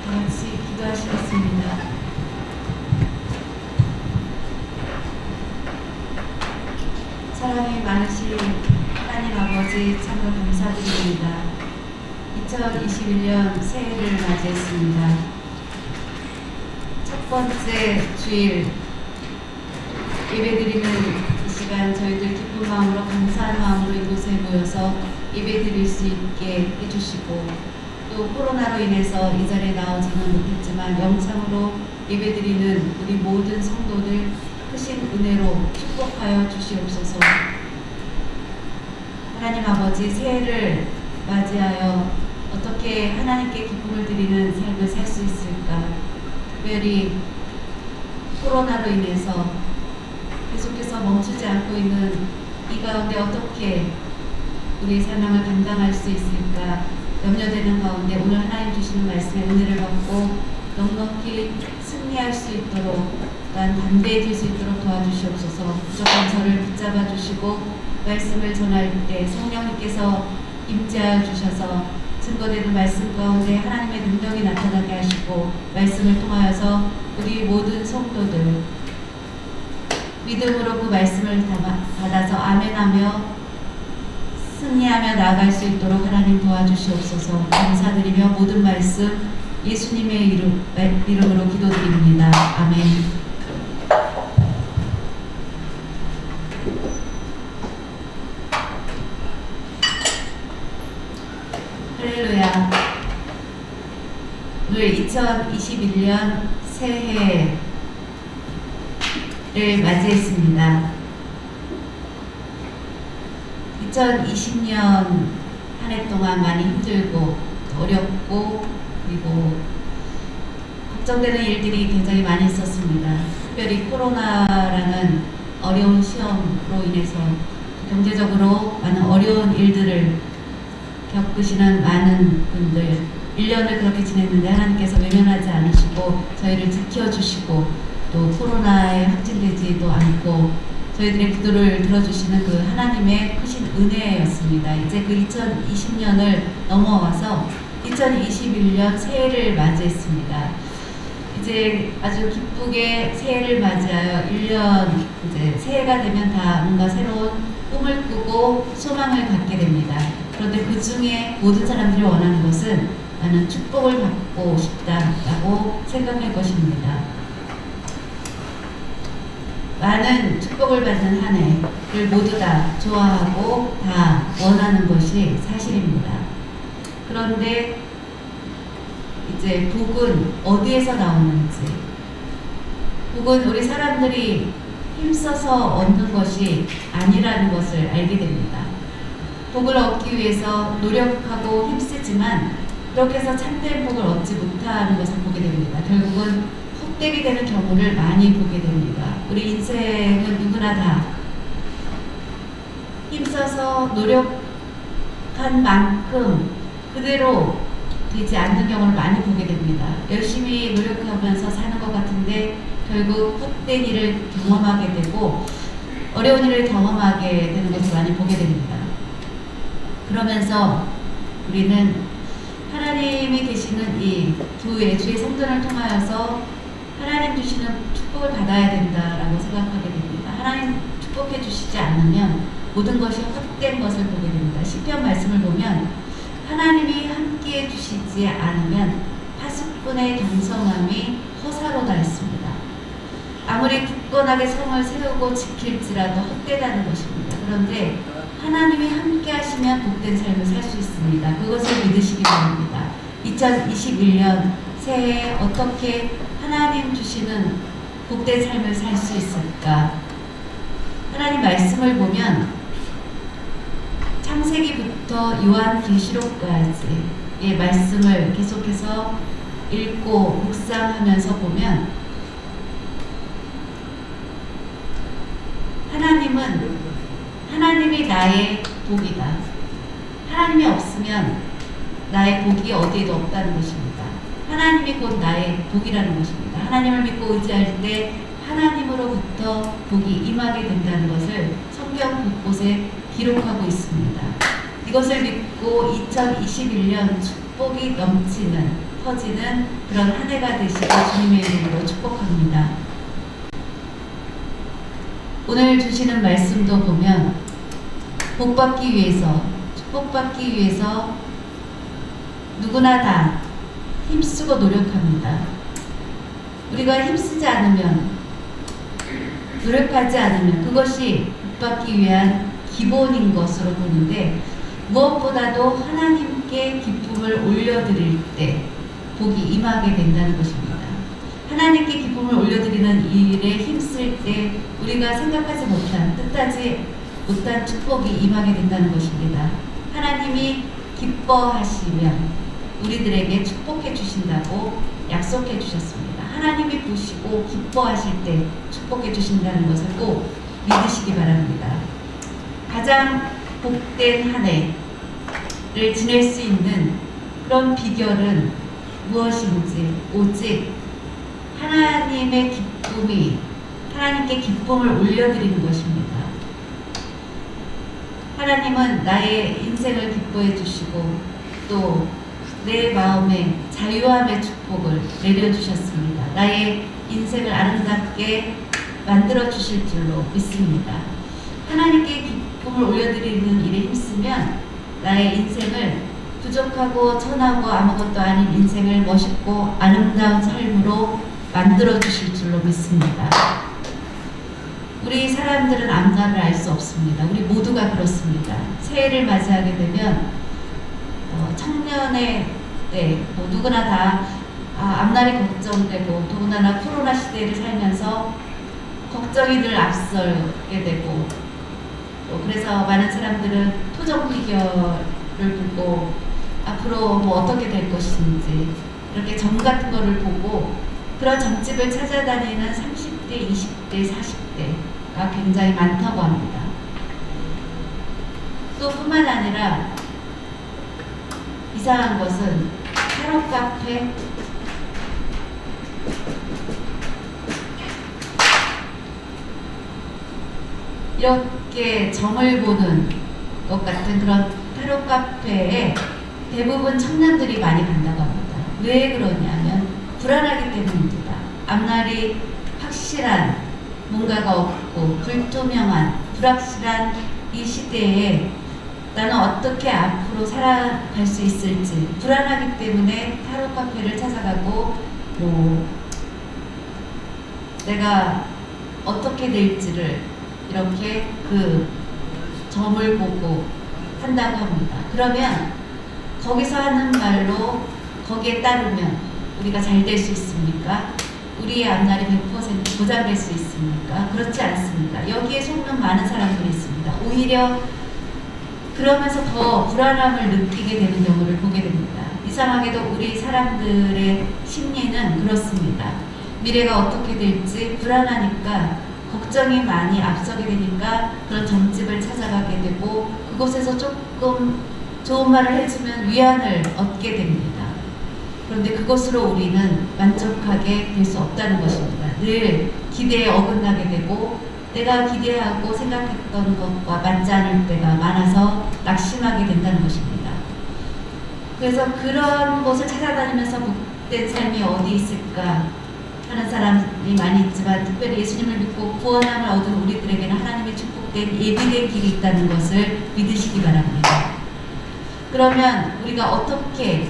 같이 기도하시겠습니다. 사랑이 많으신 하나님 아버지 참으로 감사드립니다. 2021년 새해를 맞이했습니다. 첫 번째 주일 예배드리는 이 시간 저희들 기쁜 마음으로 감사한 마음으로 이곳에 모여서 예배드릴 수 있게 해주시고 또 코로나로 인해서 이 자리에 나오지는 못했지만 영상으로 예배드리는 우리 모든 성도들 크신 은혜로 축복하여 주시옵소서. 하나님 아버지 새해를 맞이하여 어떻게 하나님께 기쁨을 드리는 삶을 살 수 있을까? 특별히 코로나로 인해서 계속해서 멈추지 않고 있는 이 가운데 어떻게 우리의 사명을 감당할 수 있을까 염려되는 가운데 오늘 하나님 주시는 말씀에 은혜를 받고 넉넉히 승리할 수 있도록 난 담대해질 수 있도록 도와주시옵소서. 무조건 저를 붙잡아 주시고 말씀을 전할 때 성령님께서 임재하여 주셔서 증거되는 말씀 가운데 하나님의 능력이 나타나게 하시고 말씀을 통하여서 우리 모든 성도들 믿음으로 그 말씀을 받아서 아멘하며 승리하며 나아갈 수 있도록 하나님 도와주시옵소서. 감사드리며 모든 말씀 예수님의 이름으로 기도드립니다. 아멘. 할렐루야. 오늘 2021년 새해를 맞이했습니다. 2020년 한 해 동안 많이 힘들고 어렵고 그리고 걱정되는 일들이 굉장히 많이 있었습니다. 특별히 코로나라는 어려운 시험으로 인해서 경제적으로 많은 어려운 일들을 겪으시는 많은 분들 1년을 그렇게 지냈는데 하나님께서 외면하지 않으시고 저희를 지켜주시고 또 코로나에 확진되지도 않고 저희들의 기도를 들어주시는 그 하나님의 크신 은혜였습니다. 이제 그 2020년을 넘어와서 2021년 새해를 맞이했습니다. 이제 아주 기쁘게 새해를 맞이하여 1년 이제 새해가 되면 다 뭔가 새로운 꿈을 꾸고 소망을 갖게 됩니다. 그런데 그 중에 모든 사람들이 원하는 것은 나는 축복을 받고 싶다라고 생각할 것입니다. 많은 축복을 받는 한 해를 모두 다 좋아하고 다 원하는 것이 사실입니다. 그런데 이제 복은 어디에서 나오는지, 복은 우리 사람들이 힘써서 얻는 것이 아니라는 것을 알게 됩니다. 복을 얻기 위해서 노력하고 힘쓰지만 그렇게 해서 참된 복을 얻지 못하는 것을 보게 됩니다. 결국은 헛되게 되는 경우를 많이 보게 됩니다. 우리 인생은 누구나 다 힘써서 노력한 만큼 그대로 되지 않는 경우를 많이 보게 됩니다. 열심히 노력하면서 사는 것 같은데 결국 헛된 일을 경험하게 되고 어려운 일을 경험하게 되는 것을 많이 보게 됩니다. 그러면서 우리는 하나님이 계시는 이 교회, 주의 성전을 통하여서 하나님 주시는 축복을 받아야 된다라고 생각하게 됩니다. 하나님 축복해 주시지 않으면 모든 것이 헛된 것을 보게 됩니다. 시편 말씀을 보면 하나님이 함께해 주시지 않으면 파수꾼의 경성함이 허사로다 했습니다. 아무리 굳건하게 성을 세우고 지킬지라도 헛되다는 것입니다. 그런데 하나님이 함께 하시면 복된 삶을 살 수 있습니다. 그것을 믿으시기 바랍니다. 2021년 새해에 어떻게 하나님 주시는 복된 삶을 살 수 있을까? 하나님 말씀을 보면 창세기부터 요한계시록까지의 말씀을 계속해서 읽고 묵상하면서 보면 하나님이 나의 복이다. 하나님이 없으면 나의 복이 어디에도 없다는 것입니다. 하나님이 곧 나의 복이라는 것입니다. 하나님을 믿고 의지할 때 하나님으로부터 복이 임하게 된다는 것을 성경 곳곳에 기록하고 있습니다. 이것을 믿고 2021년 축복이 넘치는 터지는 그런 한 해가 되시고 주님의 이름으로 축복합니다. 오늘 주시는 말씀도 보면 복받기 위해서, 축복받기 위해서 누구나 다 힘쓰고 노력합니다. 우리가 힘쓰지 않으면, 노력하지 않으면 그것이 복받기 위한 기본인 것으로 보는데, 무엇보다도 하나님께 기쁨을 올려드릴 때 복이 임하게 된다는 것입니다. 하나님께 기쁨을 올려드리는 일에 힘쓸 때 우리가 생각하지 못한, 뜻하지 못한 축복이 임하게 된다는 것입니다. 하나님이 기뻐하시면 우리들에게 축복해 주신다고 약속해 주셨습니다. 하나님이 보시고 기뻐하실 때 축복해 주신다는 것을 꼭 믿으시기 바랍니다. 가장 복된 한 해를 지낼 수 있는 그런 비결은 무엇인지, 오직 하나님의 기쁨이, 하나님께 기쁨을 올려드리는 것입니다. 하나님은 나의 인생을 기뻐해 주시고 또 내 마음에 자유함의 축복을 내려주셨습니다. 나의 인생을 아름답게 만들어 주실 줄로 믿습니다. 하나님께 기쁨을 올려드리는 일에 힘쓰면 나의 인생을 부족하고 천하고 아무것도 아닌 인생을 멋있고 아름다운 삶으로 만들어 주실 줄로 믿습니다. 우리 사람들은 앞날을 알 수 없습니다. 우리 모두가 그렇습니다. 새해를 맞이하게 되면 청년의 때 누구나 다 앞날이 걱정되고, 더군다나 코로나 시대를 살면서 걱정이 늘 앞설게 되고, 그래서 많은 사람들은 토정 비결을 보고 앞으로 뭐 어떻게 될 것인지 이렇게 점 같은 거를 보고 그런 점집을 찾아다니는 30대, 20대, 40대가 굉장히 많다고 합니다. 또 뿐만 아니라 이상한 것은 타로 카페, 이렇게 점을 보는 것 같은 그런 타로 카페에 대부분 청년들이 많이 간다고 합니다. 왜 그러냐면 불안하기 때문입니다. 앞날이 확실한 뭔가가 없고 불투명한, 불확실한 이 시대에 나는 어떻게 앞으로 살아갈 수 있을지 불안하기 때문에 타로 카페를 찾아가고 내가 어떻게 될지를 이렇게 그 점을 보고 한다고 합니다. 그러면 거기서 하는 말로 거기에 따르면 우리가 잘 될 수 있습니까? 우리의 앞날이 100% 보장될 수 있습니까? 그렇지 않습니다. 여기에 속는 많은 사람들이 있습니다. 오히려 그러면서 더 불안함을 느끼게 되는 경우를 보게 됩니다. 이상하게도 우리 사람들의 심리는 그렇습니다. 미래가 어떻게 될지 불안하니까, 걱정이 많이 앞서게 되니까 그런 점집을 찾아가게 되고 그곳에서 조금 좋은 말을 해주면 위안을 얻게 됩니다. 그런데 그것으로 우리는 만족하게 될 수 없다는 것입니다. 늘 기대에 어긋나게 되고 내가 기대하고 생각했던 것과 맞지 않을 때가 많아서 낙심하게 된다는 것입니다. 그래서 그런 곳을 찾아다니면서 복된 삶이 어디 있을까 하는 사람이 많이 있지만, 특별히 예수님을 믿고 구원함을 얻은 우리들에게는 하나님의 축복된 예비된 길이 있다는 것을 믿으시기 바랍니다. 그러면 우리가 어떻게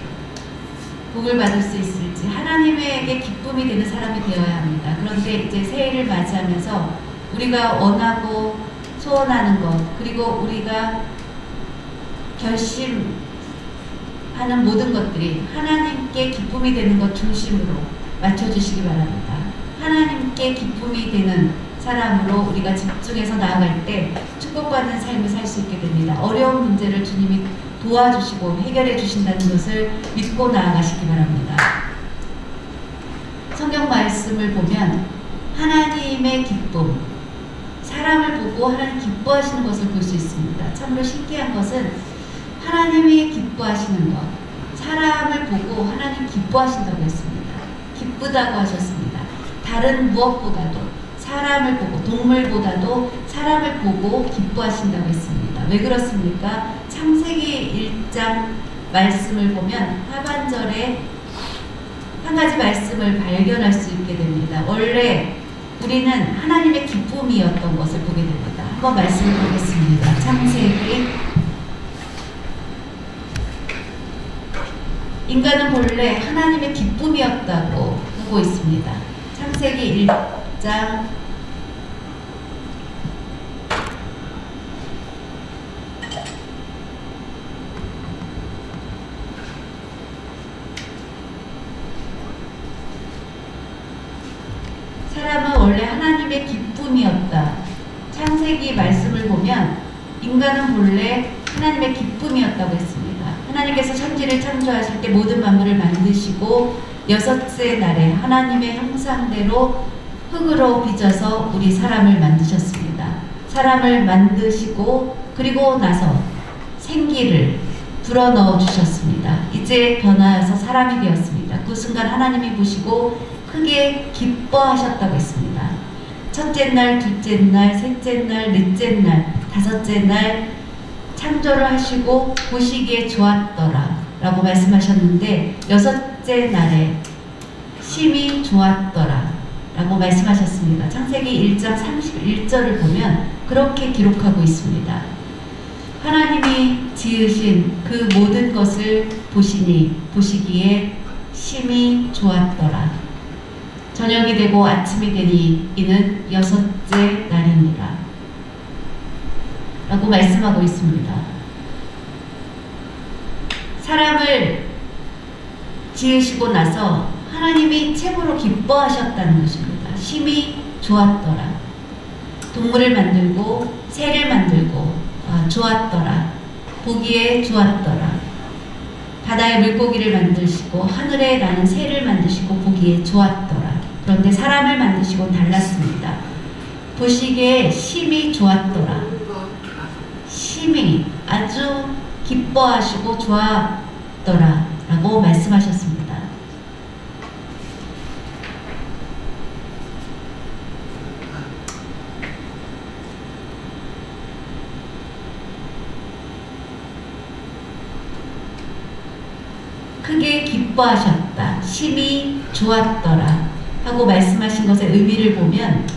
복을 받을 수 있을지, 하나님에게 기쁨이 되는 사람이 되어야 합니다. 그런데 이제 새해를 맞이하면서 우리가 원하고 소원하는 것, 그리고 우리가 결심하는 모든 것들이 하나님께 기쁨이 되는 것 중심으로 맞춰주시기 바랍니다. 하나님께 기쁨이 되는 사람으로 우리가 집중해서 나아갈 때 축복받는 삶을 살 수 있게 됩니다. 어려운 문제를 주님이 도와주시고 해결해 주신다는 것을 믿고 나아가시기 바랍니다. 성경 말씀을 보면 하나님의 기쁨, 사람을 보고 하나님 기뻐하시는 것을 볼 수 있습니다. 참으로 신기한 것은 하나님이 기뻐하시는 것, 사람을 보고 하나님 기뻐하신다고 했습니다. 기쁘다고 하셨습니다. 다른 무엇보다도 사람을 보고, 동물보다도 사람을 보고 기뻐하신다고 했습니다. 왜 그렇습니까? 창세기 1장 말씀을 보면 하반절에 한 가지 말씀을 발견할 수 있게 됩니다. 원래 우리는 하나님의 기쁨이었던 것을 보게 됩니다. 한번 말씀을 보겠습니다. 창세기. 인간은 본래 하나님의 기쁨이었다고 하고 있습니다. 창세기 1장 '사람은 원래 하나님의 기쁨이었다.' 창세기 말씀을 보면 인간은 본래 하나님의 기쁨이었다고 했습니다. 하나님께서 천지를 창조하실 때 모든 만물을 만드시고 여섯째 날에 하나님의 형상대로 흙으로 빚어서 우리 사람을 만드셨습니다. 사람을 만드시고 그리고 나서 생기를 불어넣어 주셨습니다. 이제 변화해서 사람이 되었습니다. 그 순간 하나님이 보시고 크게 기뻐하셨다고 했습니다. 첫째 날, 둘째 날, 셋째 날, 넷째 날, 다섯째 날 창조를 하시고 보시기에 좋았더라 라고 말씀하셨는데 여섯째 날에 심히 좋았더라 라고 말씀하셨습니다. 창세기 1장 31절을 보면 그렇게 기록하고 있습니다. 하나님이 지으신 그 모든 것을 보시기에 심히 좋았더라. 저녁이 되고 아침이 되니 이는 여섯째 날이니라 라고 말씀하고 있습니다. 사람을 지으시고 나서 하나님이 최고로 기뻐하셨다는 것입니다. 심히 좋았더라. 동물을 만들고 새를 만들고 좋았더라. 보기에 좋았더라. 바다의 물고기를 만드시고 하늘에 나는 새를 만드시고 보기에 좋았더라. 그런데 사람을 만드시고 달랐습니다. 보시기에 심히 좋았더라. 심히 아주 기뻐하시고 좋았더라 라고 말씀하셨습니다. 크게 기뻐하셨다. 심히 좋았더라 하고 말씀하신 것의 의미를 보면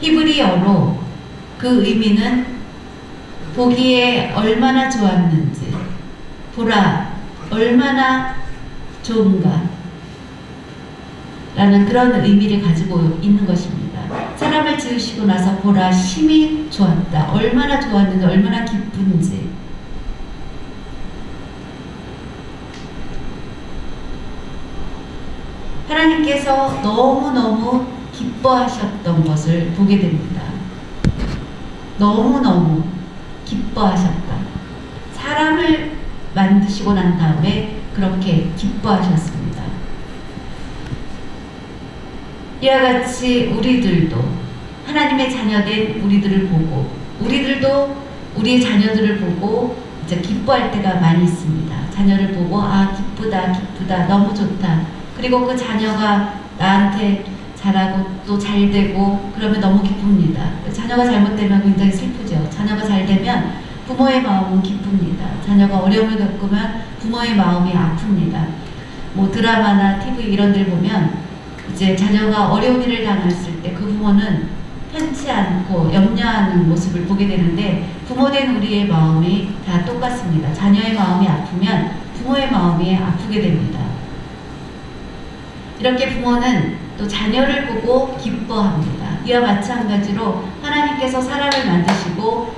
히브리어로 그 의미는 보기에 얼마나 좋았는지, 보라 얼마나 좋은가 라는 그런 의미를 가지고 있는 것입니다. 사람을 지으시고 나서 보라 심히 좋았다. 얼마나 좋았는지, 얼마나 기쁜지. 하나님께서 너무너무 기뻐하셨던 것을 보게 됩니다. 너무너무 기뻐하셨다. 사람을 만드시고 난 다음에 그렇게 기뻐하셨습니다. 이와 같이 우리들도 하나님의 자녀된 우리들을 보고 우리들도 우리의 자녀들을 보고 이제 기뻐할 때가 많이 있습니다. 자녀를 보고 기쁘다 기쁘다 너무 좋다. 그리고 그 자녀가 나한테 잘하고 또 잘되고 그러면 너무 기쁩니다. 자녀가 잘못되면 굉장히 슬프죠. 자녀가 잘되면 부모의 마음은 기쁩니다. 자녀가 어려움을 겪으면 부모의 마음이 아픕니다. 뭐 드라마나 TV 이런 데를 보면 이제 자녀가 어려운 일을 당했을 때 그 부모는 편치 않고 염려하는 모습을 보게 되는데 부모된 우리의 마음이 다 똑같습니다. 자녀의 마음이 아프면 부모의 마음이 아프게 됩니다. 이렇게 부모는 또 자녀를 보고 기뻐합니다. 이와 마찬가지로 하나님께서 사람을 만드시고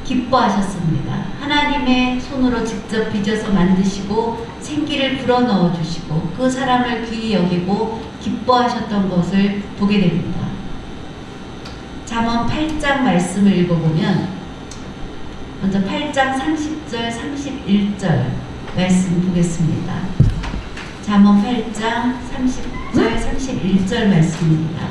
기뻐하셨습니다. 하나님의 손으로 직접 빚어서 만드시고 생기를 불어넣어 주시고 그 사람을 귀히 여기고 기뻐하셨던 것을 보게 됩니다. 잠언 8장 말씀을 읽어보면 먼저 8장 30절 31절 말씀 보겠습니다. 잠언 8장 30절 31절 말씀입니다.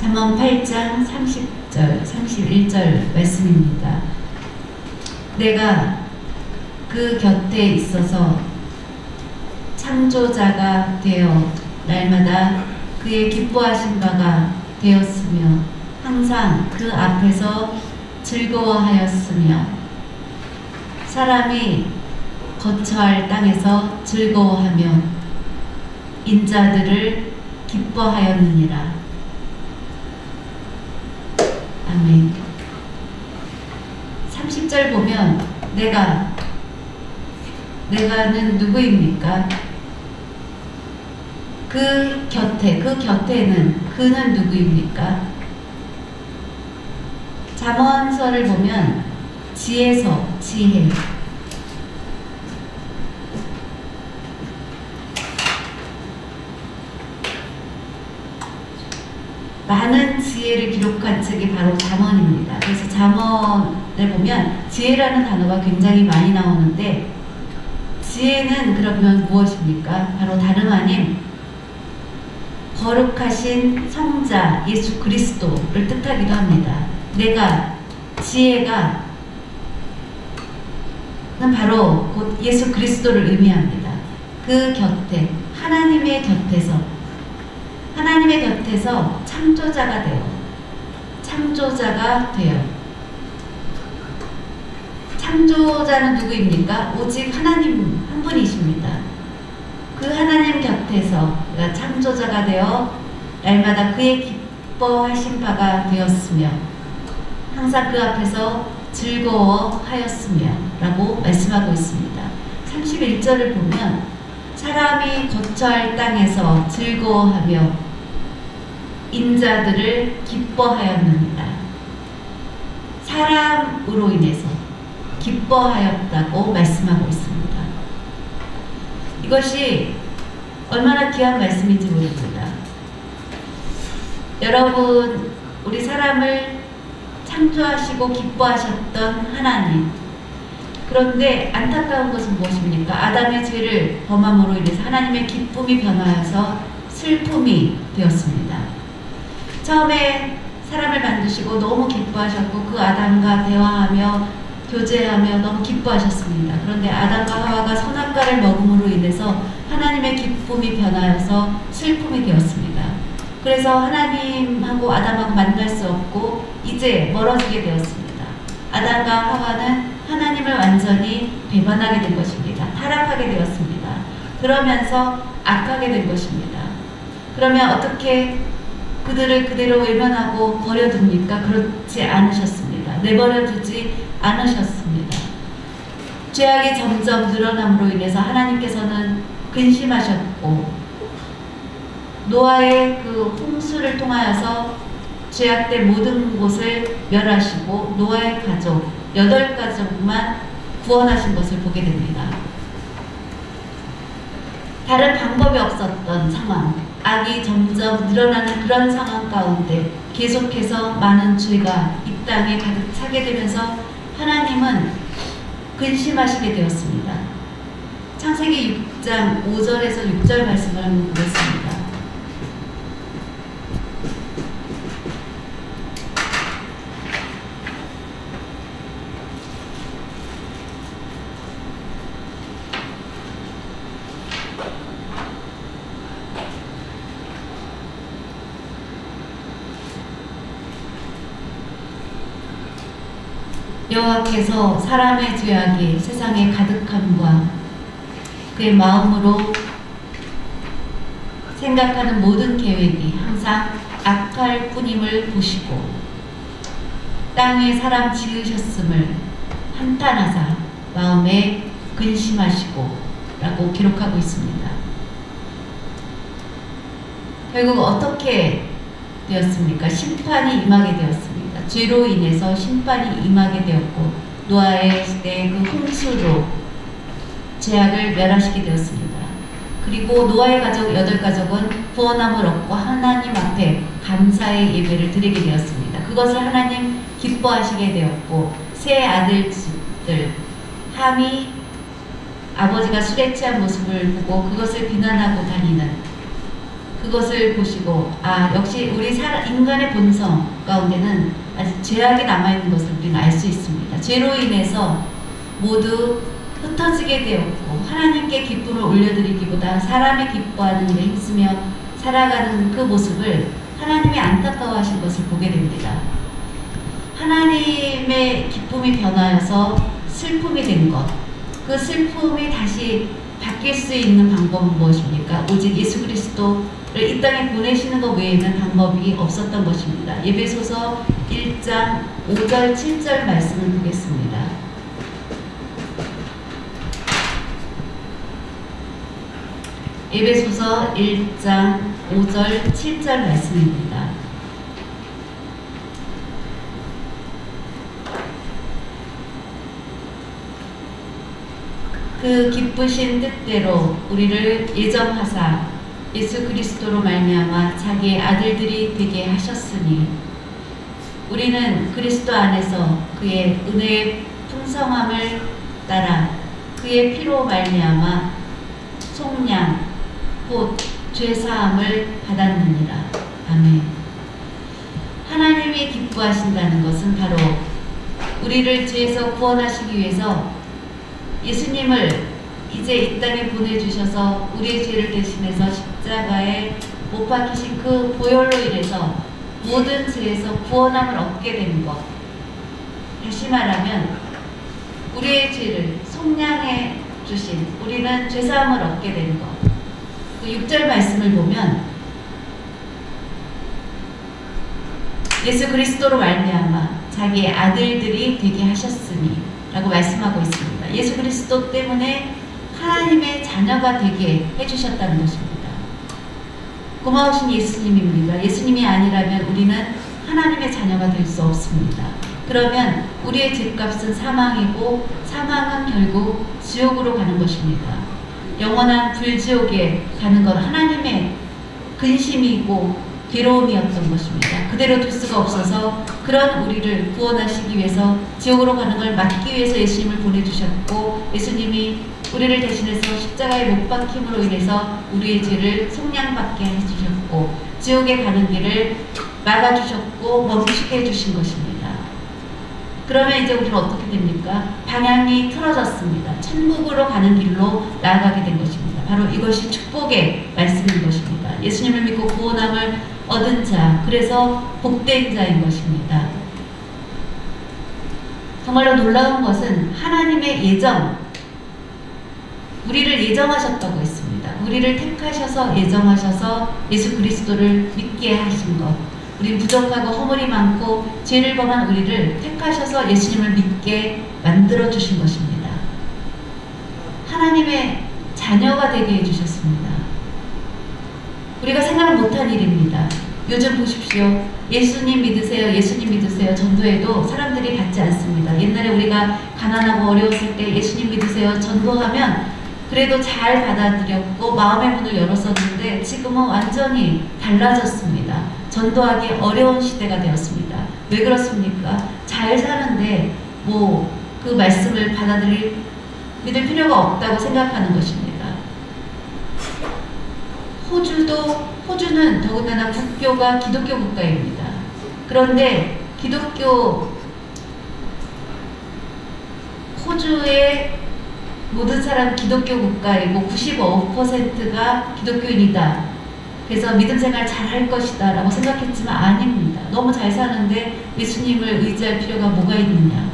잠언 8장 30절, 31절 말씀입니다. 내가 그 곁에 있어서 창조자가 되어 날마다 그의 기뻐하신 바가 되었으며 항상 그 앞에서 즐거워하였으며 사람이 거처할 땅에서 즐거워하며 인자들을 기뻐하였느니라. 아멘. 30절 보면 내가는 누구입니까? 그 곁에는 그는 누구입니까? 잠언서를 보면 지혜서, 지혜. 많은 지혜를 기록한 책이 바로 잠언입니다. 그래서 잠언을 보면 지혜라는 단어가 굉장히 많이 나오는데 지혜는 그러면 무엇입니까? 바로 다름 아닌 거룩하신 성자 예수 그리스도를 뜻하기도 합니다. 지혜가 바로 곧 예수 그리스도를 의미합니다. 그 곁에 하나님의 곁에서 창조자가 되어 창조자는 누구입니까? 오직 하나님 한 분이십니다. 그 하나님 곁에서 창조자가 되어 날마다 그의 기뻐하신 바가 되었으며 항상 그 앞에서 즐거워하였으며 라고 말씀하고 있습니다. 31절을 보면 사람이 거처할 땅에서 즐거워하며 인자들을 기뻐하였느니라. 사람으로 인해서 기뻐하였다고 말씀하고 있습니다. 이것이 얼마나 귀한 말씀인지 모릅니다. 여러분, 우리 사람을 창조하시고 기뻐하셨던 하나님. 그런데 안타까운 것은 무엇입니까? 아담의 죄를 범함으로 인해서 하나님의 기쁨이 변하여서 슬픔이 되었습니다. 처음에 사람을 만드시고 너무 기뻐하셨고 그 아담과 대화하며 교제하며 너무 기뻐하셨습니다. 그런데 아담과 하와가 선악과를 먹음으로 인해서 하나님의 기쁨이 변하여서 슬픔이 되었습니다. 그래서 하나님하고 아담하고 만날 수 없고 이제 멀어지게 되었습니다. 아담과 하와는 하나님을 완전히 배반하게 된 것입니다. 타락하게 되었습니다. 그러면서 악하게 된 것입니다. 그러면 어떻게 그들을 그대로 외면하고 버려둡니까? 그렇지 않으셨습니다. 내버려두지 않으셨습니다. 죄악이 점점 늘어남으로 인해서 하나님께서는 근심하셨고 노아의 그 홍수를 통하여서 죄악된 모든 곳을 멸하시고 노아의 가족 8가족만 구원하신 것을 보게 됩니다. 다른 방법이 없었던 상황, 악이 점점 늘어나는 그런 상황 가운데 계속해서 많은 죄가 이 땅에 가득 차게 되면서 하나님은 근심하시게 되었습니다. 창세기 6장 5절에서 6절 말씀을 한번 보겠습니다. 여호와께서 사람의 죄악이 세상에 가득함과 그의 마음으로 생각하는 모든 계획이 항상 악할 뿐임을 보시고 땅 위에 사람 지으셨음을 한탄하사 마음에 근심하시고 라고 기록하고 있습니다. 결국 어떻게 되었습니까? 심판이 임하게 되었습니다. 죄로 인해서 심판이 임하게 되었고 노아의 시대의 그 홍수로 죄악을 멸하시게 되었습니다. 그리고 노아의 가족 8가족은 구원함을 얻고 하나님 앞에 감사의 예배를 드리게 되었습니다. 그것을 하나님 기뻐하시게 되었고 세 아들들 함이 아버지가 술에 취한 모습을 보고 그것을 비난하고 다니는 그것을 보시고 역시 우리 인간의 본성 가운데는 아직 죄악이 남아있는 것을 우리는 알 수 있습니다. 죄로 인해서 모두 흩어지게 되었고 하나님께 기쁨을 올려드리기보다 사람이 기뻐하는 일에 힘쓰며 살아가는 그 모습을 하나님이 안타까워하신 것을 보게 됩니다. 하나님의 기쁨이 변하여서 슬픔이 된 것, 그 슬픔이 다시 바뀔 수 있는 방법은 무엇입니까? 오직 예수 그리스도를 이 땅에 보내시는 것 외에는 방법이 없었던 것입니다. 에베소서 1장 5절 7절 말씀을 보겠습니다. 에베소서 1장 5절 7절 말씀입니다. 그 기쁘신 뜻대로 우리를 예정하사 예수 그리스도로 말미암아 자기의 아들들이 되게 하셨으니 우리는 그리스도 안에서 그의 은혜의 풍성함을 따라 그의 피로 말미암아 속량 곧 죄사함을 받았느니라. 아멘. 하나님이 기뻐하신다는 것은 바로 우리를 죄에서 구원하시기 위해서 예수님을 이제 이 땅에 보내주셔서 우리의 죄를 대신해서 십자가에 못 박히신 그 보혈로 인해서 모든 죄에서 구원함을 얻게 된 것. 다시 말하면 우리의 죄를 속량해 주신 우리는 죄사함을 얻게 된 것. 그 6절 말씀을 보면 예수 그리스도로 말미암아 자기의 아들들이 되게 하셨으니 라고 말씀하고 있습니다. 예수 그리스도 때문에 하나님의 자녀가 되게 해주셨다는 것입니다. 고마우신 예수님입니다. 예수님이 아니라면 우리는 하나님의 자녀가 될 수 없습니다. 그러면 우리의 죄값은 사망이고 사망은 결국 지옥으로 가는 것입니다. 영원한 불지옥에 가는 건 하나님의 근심이고 괴로움이었던 것입니다. 그대로 둘 수가 없어서 그런 우리를 구원하시기 위해서 지옥으로 가는 걸 막기 위해서 예수님을 보내주셨고 예수님이 우리를 대신해서 십자가에 못 박힘으로 인해서 우리의 죄를 속량받게 해주셨고 지옥에 가는 길을 막아주셨고 멈추게 해주신 것입니다. 그러면 이제 우리는 어떻게 됩니까? 방향이 틀어졌습니다. 천국으로 가는 길로 나아가게 된 것입니다. 바로 이것이 축복의 말씀인 것입니다. 예수님을 믿고 구원함을 얻은 자, 그래서 복된 자인 것입니다. 정말로 놀라운 것은 하나님의 예정, 우리를 예정하셨다고 했습니다. 우리를 택하셔서 예정하셔서 예수 그리스도를 믿게 하신 것. 우리 부족하고 허물이 많고 죄를 범한 우리를 택하셔서 예수님을 믿게 만들어 주신 것입니다. 하나님의 자녀가 되게 해주셨습니다. 우리가 생각 못한 일입니다. 요즘 보십시오. 예수님 믿으세요, 예수님 믿으세요 전도해도 사람들이 받지 않습니다. 옛날에 우리가 가난하고 어려웠을 때 예수님 믿으세요 전도하면 그래도 잘 받아들였고 마음의 문을 열었었는데 지금은 완전히 달라졌습니다. 전도하기 어려운 시대가 되었습니다. 왜 그렇습니까? 잘 사는데 그 말씀을 믿을 필요가 없다고 생각하는 것입니다. 호주는 더군다나 국교가 기독교 국가입니다. 그런데 호주의 모든 사람 기독교 국가이고 95%가 기독교인이다. 그래서 믿음 생활 잘 할 것이다 라고 생각했지만 아닙니다. 너무 잘 사는데 예수님을 의지할 필요가 뭐가 있느냐.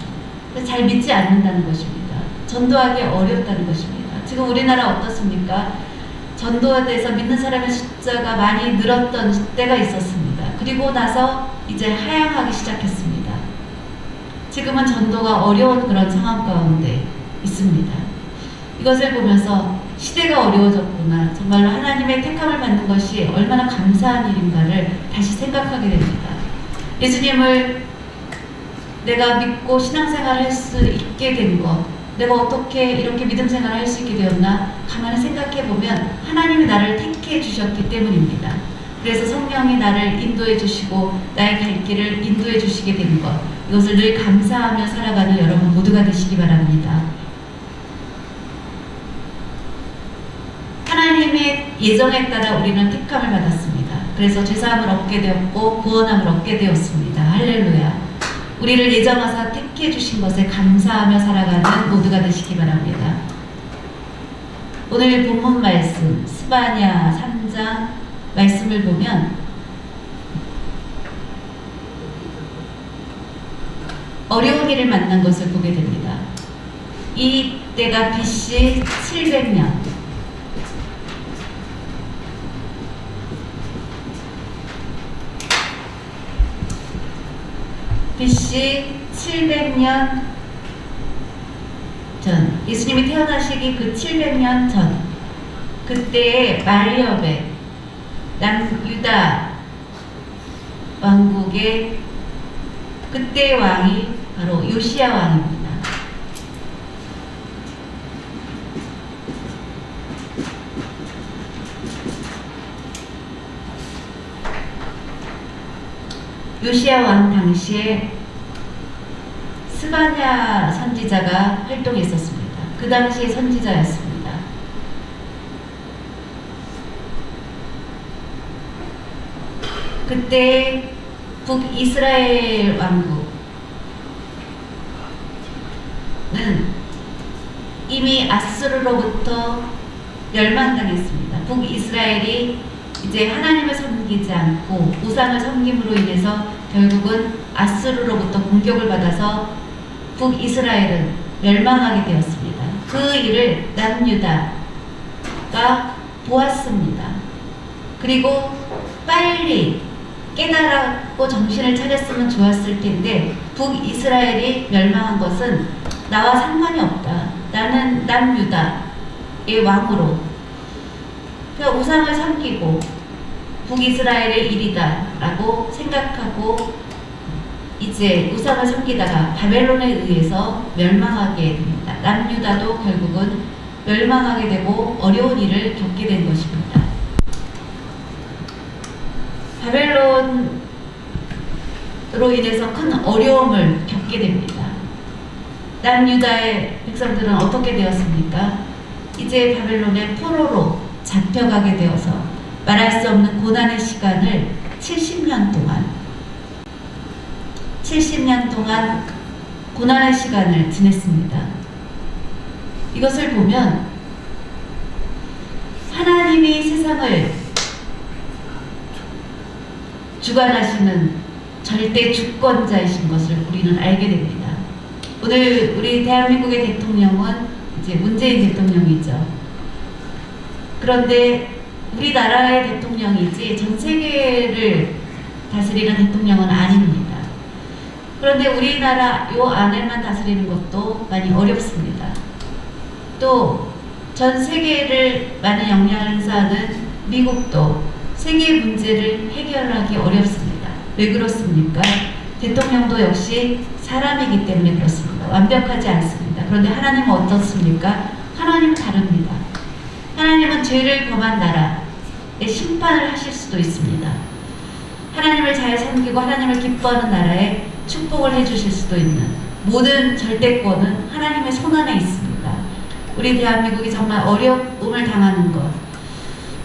잘 믿지 않는다는 것입니다. 전도하기 어렵다는 것입니다. 지금 우리나라 어떻습니까? 전도에 대해서 믿는 사람의 숫자가 많이 늘었던 때가 있었습니다. 그리고 나서 이제 하향하기 시작했습니다. 지금은 전도가 어려운 그런 상황 가운데 있습니다. 이것을 보면서 시대가 어려워졌구나. 정말로 하나님의 택함을 받는 것이 얼마나 감사한 일인가를 다시 생각하게 됩니다. 예수님을 내가 믿고 신앙생활을 할 수 있게 된 것, 내가 어떻게 이렇게 믿음 생활을 할 수 있게 되었나 가만히 생각해 보면 하나님이 나를 택해 주셨기 때문입니다. 그래서 성령이 나를 인도해 주시고 나의 갈 길을 인도해 주시게 된 것, 이것을 늘 감사하며 살아가는 여러분 모두가 되시기 바랍니다. 하나님의 예정에 따라 우리는 택함을 받았습니다. 그래서 죄사함을 얻게 되었고 구원함을 얻게 되었습니다. 할렐루야. 우리를 예정하사 택해 주신 것에 감사하며 살아가는 모두가 되시기 바랍니다. 오늘 본문 말씀 스바냐 3장 말씀을 보면 어려운 일을 만난 것을 보게 됩니다. 이 때가 BC 700년, BC 700년 전, 예수님이 태어나시기 그 700년 전, 그때의 말리업의 남유다 왕국의 그때의 왕이 바로 요시야 왕입니다. 요시야 왕 당시에 스바냐 선지자가 활동했었습니다. 그 당시의 선지자였습니다. 그때 북이스라엘 왕국은 이미 아수르로부터 멸망당했습니다. 북이스라엘이 이제 하나님을 섬기지 않고 우상을 섬김으로 인해서 결국은 아수르로부터 공격을 받아서 북이스라엘은 멸망하게 되었습니다. 그 일을 남유다가 보았습니다. 그리고 빨리 깨달았고 정신을 차렸으면 좋았을 텐데 북이스라엘이 멸망한 것은 나와 상관이 없다. 나는 남유다의 왕으로 그러니까 우상을 섬기고 북이스라엘의 일이다 라고 생각하고 이제 우상을 섬기다가 바벨론에 의해서 멸망하게 됩니다. 남유다도 결국은 멸망하게 되고 어려운 일을 겪게 된 것입니다. 바벨론으로 인해서 큰 어려움을 겪게 됩니다. 남유다의 백성들은 어떻게 되었습니까? 이제 바벨론의 포로로 잡혀가게 되어서 말할 수 없는 고난의 시간을 70년 동안 고난의 시간을 지냈습니다. 이것을 보면 하나님이 세상을 주관하시는 절대 주권자이신 것을 우리는 알게 됩니다. 오늘 우리 대한민국의 대통령은 이제 문재인 대통령이죠. 그런데 우리나라의 대통령이지 전 세계를 다스리는 대통령은 아닙니다. 그런데 우리나라 요 안에만 다스리는 것도 많이 어렵습니다. 또 전 세계를 많은 영향을 행사하는 미국도 세계 문제를 해결하기 어렵습니다. 왜 그렇습니까? 대통령도 역시 사람이기 때문에 그렇습니다. 완벽하지 않습니다. 그런데 하나님은 어떻습니까? 하나님은 다릅니다. 하나님은 죄를 범한 나라에 심판을 하실 수도 있습니다. 하나님을 잘 섬기고 하나님을 기뻐하는 나라에 축복을 해주실 수도 있는 모든 절대권은 하나님의 손안에 있습니다. 우리 대한민국이 정말 어려움을 당하는 것,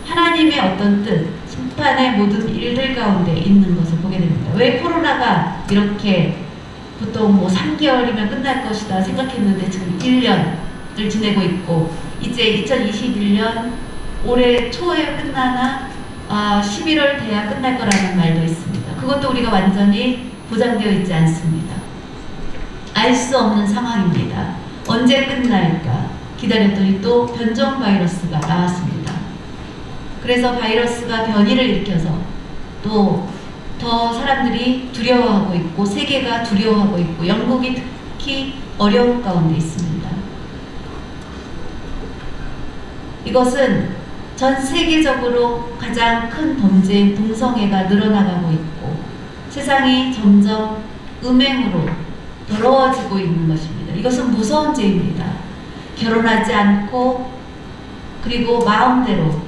하나님의 어떤 뜻, 심판의 모든 일들 가운데 있는 것을 보게 됩니다. 왜 코로나가 이렇게 보통 뭐 3개월이면 끝날 것이다 생각했는데 지금 1년을 지내고 있고 이제 2021년 올해 초에 끝나나 11월 돼야 끝날 거라는 말도 있습니다. 그것도 우리가 완전히 보장되어 있지 않습니다. 알 수 없는 상황입니다. 언제 끝날까 기다렸더니 또 변종 바이러스가 나왔습니다. 그래서 바이러스가 변이를 일으켜서 또 더 사람들이 두려워하고 있고 세계가 두려워하고 있고 영국이 특히 어려움 가운데 있습니다. 이것은 전 세계적으로 가장 큰 범죄인 동성애가 늘어나가고 있고 세상이 점점 음행으로 더러워지고 있는 것입니다. 이것은 무서운 죄입니다. 결혼하지 않고 그리고 마음대로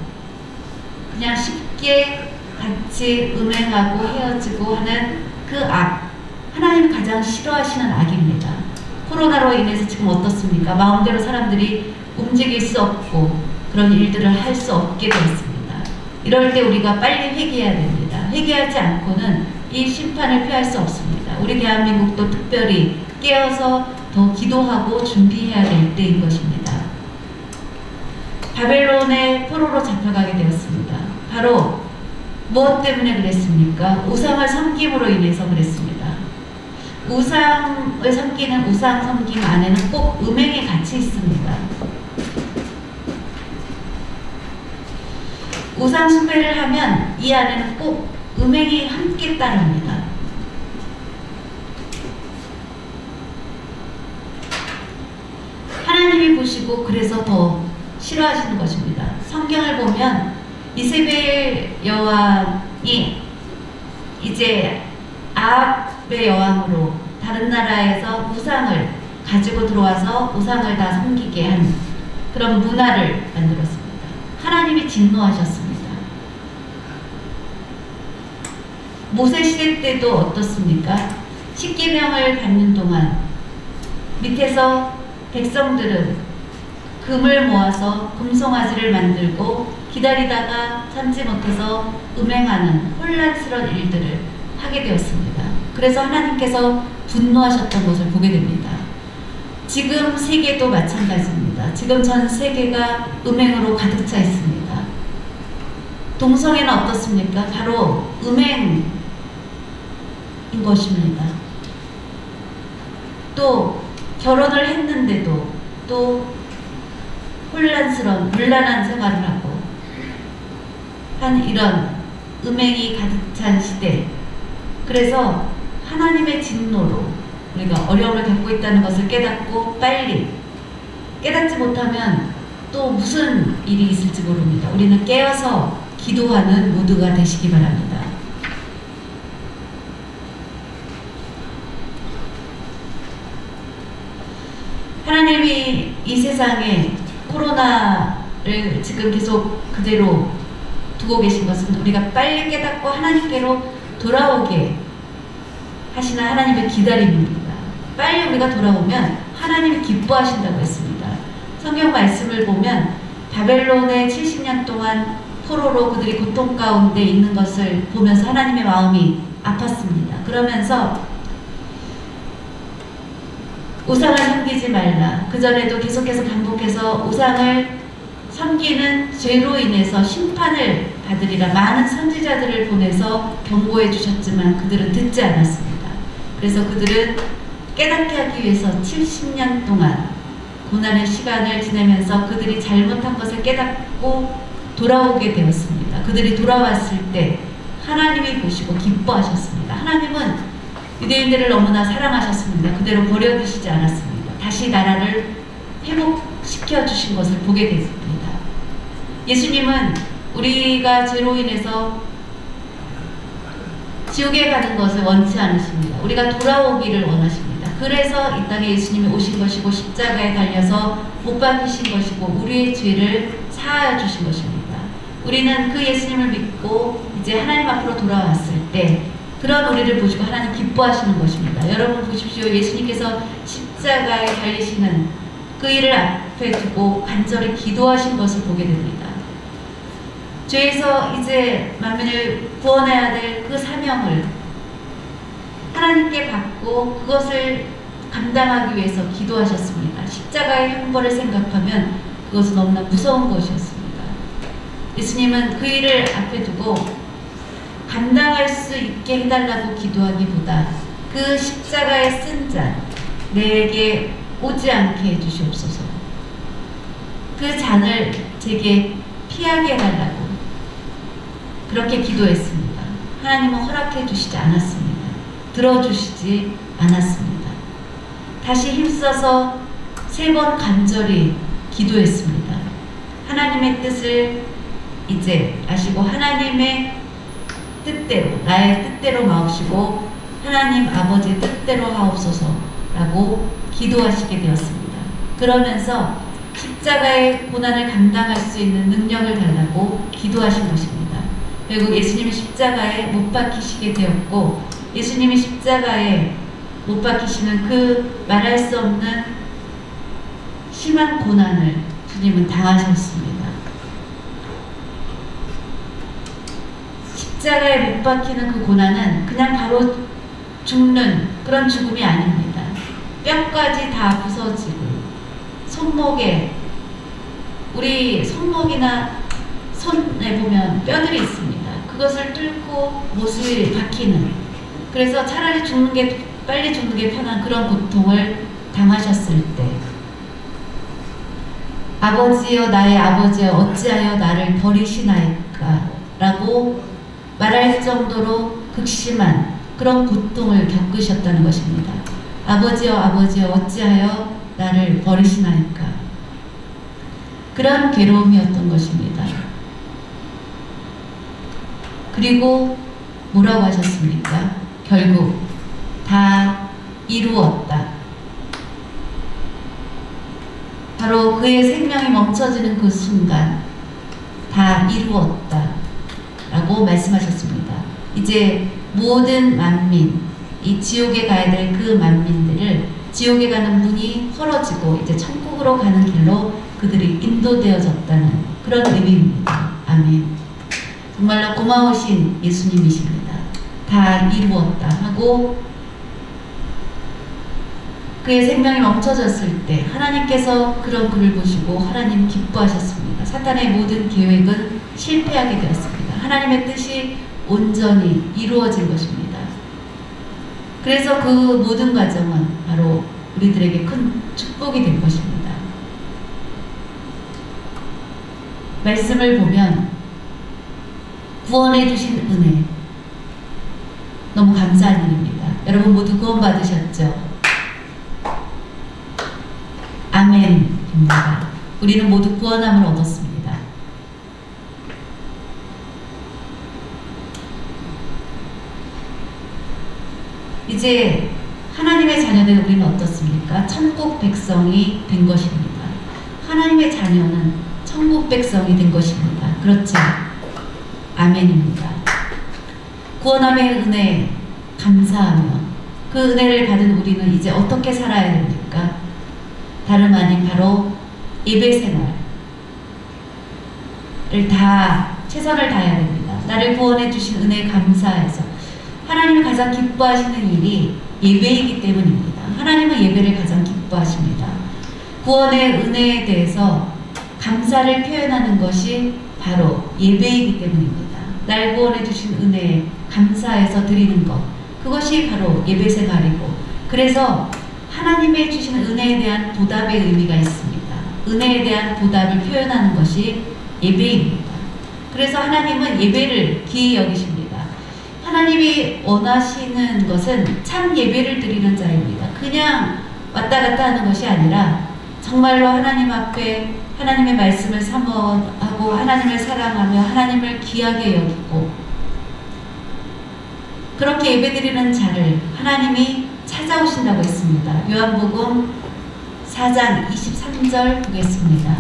그냥 쉽게 같이 음행하고 헤어지고 하는 그 악, 하나님이 가장 싫어하시는 악입니다. 코로나로 인해서 지금 어떻습니까? 마음대로 사람들이 움직일 수 없고 그런 일들을 할 수 없게 되었습니다. 이럴 때 우리가 빨리 회개해야 됩니다. 회개하지 않고는 이 심판을 피할 수 없습니다. 우리 대한민국도 특별히 깨어서 더 기도하고 준비해야 될 때인 것입니다. 바벨론의 포로로 잡혀가게 되었습니다. 바로 무엇 때문에 그랬습니까? 우상을 섬김으로 인해서 그랬습니다. 우상을 섬기는 우상 섬김 안에는 꼭 음행이 같이 있습니다. 우상 숭배를 하면 이 안에는 꼭 음행이 함께 따릅니다. 하나님이 보시고 그래서 더 싫어하시는 것입니다. 성경을 보면 이세벨 여왕이 이제 아합의 여왕으로 다른 나라에서 우상을 가지고 들어와서 우상을 다 섬기게 한 그런 문화를 만들었습니다. 하나님이 진노하셨습니다. 모세 시대 때도 어떻습니까? 십계명을 받는 동안 밑에서 백성들은 금을 모아서 금송아지를 만들고 기다리다가 참지 못해서 음행하는 혼란스러운 일들을 하게 되었습니다. 그래서 하나님께서 분노하셨던 것을 보게 됩니다. 지금 세계도 마찬가지입니다. 지금 전 세계가 음행으로 가득 차 있습니다. 동성애는 어떻습니까? 바로 음행인 것입니다. 또 결혼을 했는데도 또 혼란스러운 문란한 생활을 하고 한 이런 음행이 가득 찬 시대. 그래서 하나님의 진노로 우리가 어려움을 겪고 있다는 것을 깨닫고 빨리 깨닫지 못하면 또 무슨 일이 있을지 모릅니다. 우리는 깨어서 기도하는 모두가 되시기 바랍니다. 하나님이 이 세상에 코로나를 지금 계속 그대로 두고 계신 것은 우리가 빨리 깨닫고 하나님께로 돌아오게 하시는 하나님의 기다림입니다. 빨리 우리가 돌아오면 하나님이 기뻐하신다고 했습니다. 성경 말씀을 보면 바벨론의 70년 동안 포로로 그들이 고통 가운데 있는 것을 보면서 하나님의 마음이 아팠습니다. 그러면서 우상을 섬기지 말라. 그전에도 계속해서 반복해서 우상을 섬기는 죄로 인해서 심판을 받으리라 많은 선지자들을 보내서 경고해 주셨지만 그들은 듣지 않았습니다. 그래서 그들은 깨닫게 하기 위해서 70년 동안 고난의 시간을 지내면서 그들이 잘못한 것을 깨닫고 돌아오게 되었습니다. 그들이 돌아왔을 때 하나님이 보시고 기뻐하셨습니다. 하나님은 유대인들을 너무나 사랑하셨습니다. 그대로 버려두시지 않았습니다. 다시 나라를 회복시켜 주신 것을 보게 됐습니다. 예수님은 우리가 죄로 인해서 지옥에 가는 것을 원치 않으십니다. 우리가 돌아오기를 원하십니다. 그래서 이 땅에 예수님이 오신 것이고 십자가에 달려서 못 박히신 것이고 우리의 죄를 사하여 주신 것입니다. 우리는 그 예수님을 믿고 이제 하나님 앞으로 돌아왔을 때 그런 우리를 보시고 하나님 기뻐하시는 것입니다. 여러분 보십시오. 예수님께서 십자가에 달리시는 그 일을 앞에 두고 간절히 기도하신 것을 보게 됩니다. 죄에서 이제 만민을 구원해야 될 그 사명을 하나님께 받고 그것을 감당하기 위해서 기도하셨습니다. 십자가의 형벌을 생각하면 그것은 너무나 무서운 것이었습니다. 예수님은 그 일을 앞에 두고 감당할 수 있게 해달라고 기도하기보다 그 십자가의 쓴 잔 내게 오지 않게 해주시옵소서. 그 잔을 제게 피하게 해달라고 그렇게 기도했습니다. 하나님은 허락해 주시지 않았습니다. 들어주시지 않았습니다. 다시 힘써서 3번 간절히 기도했습니다. 하나님의 뜻을 이제 아시고 하나님의 뜻대로 나의 뜻대로 마옵시고 하나님 아버지의 뜻대로 하옵소서라고 기도하시게 되었습니다. 그러면서 십자가의 고난을 감당할 수 있는 능력을 달라고 기도하신 것입니다. 결국 예수님이 십자가에 못 박히시게 되었고 예수님이 십자가에 못 박히시는 그 말할 수 없는 심한 고난을 주님은 당하셨습니다. 십자가에 못 박히는 그 고난은 그냥 바로 죽는 그런 죽음이 아닙니다. 뼈까지 다 부서지고 손목에, 우리 손목이나 손에 보면 뼈들이 있습니다. 그것을 뚫고 못을 박히는, 그래서 차라리 죽는 게, 빨리 죽는 게 편한 그런 고통을 당하셨을 때, 아버지여 나의 아버지여 어찌하여 나를 버리시나이까 라고 말할 정도로 극심한 그런 고통을 겪으셨다는 것입니다. 아버지여 아버지여 어찌하여 나를 버리시나이까, 그런 괴로움이었던 것입니다. 그리고 뭐라고 하셨습니까? 결국 다 이루었다. 바로 그의 생명이 멈춰지는 그 순간 다 이루었다 라고 말씀하셨습니다. 이제 모든 만민, 이 지옥에 가야 될 그 만민들을, 지옥에 가는 문이 헐어지고 이제 천국으로 가는 길로 그들이 인도되어졌다는 그런 의미입니다. 아멘. 정말로 고마우신 예수님이십니다. 다 이루었다 하고 그의 생명이 멈춰졌을 때 하나님께서 그런 그를 보시고 하나님 기뻐하셨습니다. 사탄의 모든 계획은 실패하게 되었습니다. 하나님의 뜻이 온전히 이루어진 것입니다. 그래서 그 모든 과정은 바로 우리들에게 큰 축복이 된 것입니다. 말씀을 보면 구원해 주신 은혜, 너무 감사한 일입니다. 여러분 모두 구원 받으셨죠? 아멘입니다. 우리는 모두 구원함을 얻었습니다. 이제 하나님의 자녀된 우리는 어떻습니까? 천국 백성이 된 것입니다. 하나님의 자녀는 천국 백성이 된 것입니다. 그렇죠? 아멘입니다. 구원함의 은혜 감사하며 그 은혜를 받은 우리는 이제 어떻게 살아야 됩니까? 다름 아닌 바로 예배 생활을 다 최선을 다해야 됩니다. 나를 구원해 주신 은혜에 감사해서, 하나님이 가장 기뻐하시는 일이 예배이기 때문입니다. 하나님은 예배를 가장 기뻐하십니다. 구원의 은혜에 대해서 감사를 표현하는 것이 바로 예배이기 때문입니다. 날 구원해 주신 은혜에 감사해서 드리는 것, 그것이 바로 예배 생활이고, 그래서 하나님의 주시는 은혜에 대한 보답의 의미가 있습니다. 은혜에 대한 보답을 표현하는 것이 예배입니다. 그래서 하나님은 예배를 귀히 여기십니다. 하나님이 원하시는 것은 참 예배를 드리는 자입니다. 그냥 왔다 갔다 하는 것이 아니라 정말로 하나님 앞에 하나님의 말씀을 사모하고 하나님을 사랑하며 하나님을 귀하게 여기고, 그렇게 예배드리는 자를 하나님이 찾아오신다고 했습니다. 요한복음 4장 23절 보겠습니다.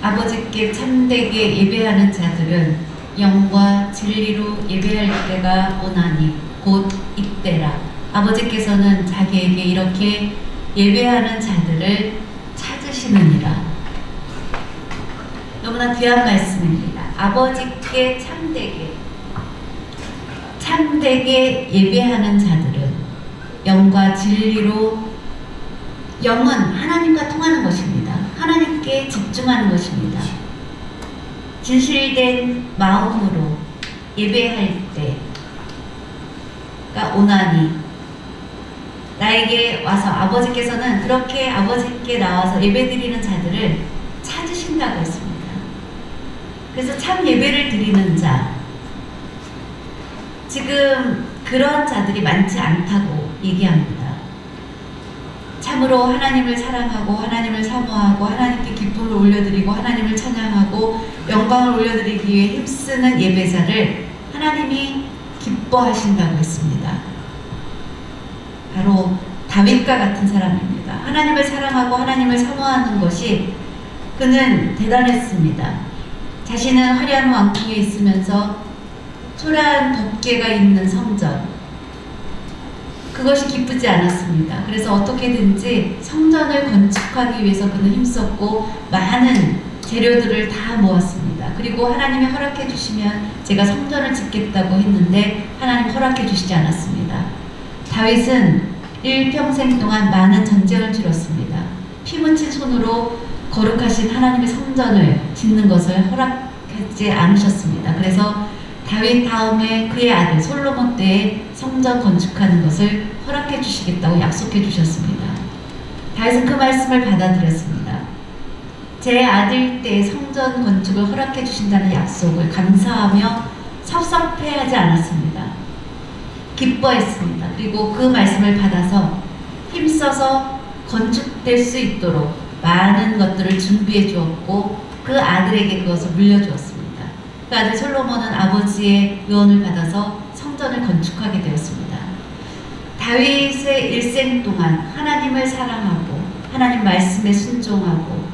아버지께 참되게 예배하는 자들은 영과 진리로 예배할 때가 오나니 곧 이때라. 아버지께서는 자기에게 이렇게 예배하는 자들을 찾으시느니라. 너무나 귀한 말씀입니다. 아버지께 참되게 예배하는 자들은 영과 진리로, 영은 하나님과 통하는 것입니다. 하나님께 집중하는 것입니다. 진실된 마음으로 예배할 때가 오나니, 나에게 와서 아버지께서는 그렇게 아버지께 나와서 예배드리는 자들을 찾으신다고 했습니다. 그래서 참 예배를 드리는 자, 지금 그런 자들이 많지 않다고 얘기합니다. 참으로 하나님을 사랑하고 하나님을 사모하고 하나님께 기쁨을 올려드리고 하나님을 찬양하고 영광을 올려드리기 위해 힘쓰는 예배자를 하나님이 기뻐하신다고 했습니다. 바로 다윗과 같은 사람입니다. 하나님을 사랑하고 하나님을 사모하는 것이 그는 대단했습니다. 자신은 화려한 왕궁에 있으면서 초라한 덮개가 있는 성전, 그것이 기쁘지 않았습니다. 그래서 어떻게든지 성전을 건축하기 위해서 그는 힘썼고 많은 재료들을 다 모았습니다. 그리고 하나님이 허락해 주시면 제가 성전을 짓겠다고 했는데 하나님 허락해 주시지 않았습니다. 다윗은 일평생 동안 많은 전쟁을 치렀습니다. 피 묻힌 손으로 거룩하신 하나님의 성전을 짓는 것을 허락하지 않으셨습니다. 그래서 다윗 다음에 그의 아들 솔로몬 때에 성전 건축하는 것을 허락해 주시겠다고 약속해 주셨습니다. 다윗은 그 말씀을 받아들였습니다. 제 아들 때 성전 건축을 허락해 주신다는 약속을 감사하며 섭섭해하지 않았습니다. 기뻐했습니다. 그리고 그 말씀을 받아서 힘써서 건축될 수 있도록 많은 것들을 준비해 주었고 그 아들에게 그것을 물려주었습니다. 그 아들 솔로몬은 아버지의 유언을 받아서 성전을 건축하게 되었습니다. 다윗의 일생 동안 하나님을 사랑하고 하나님 말씀에 순종하고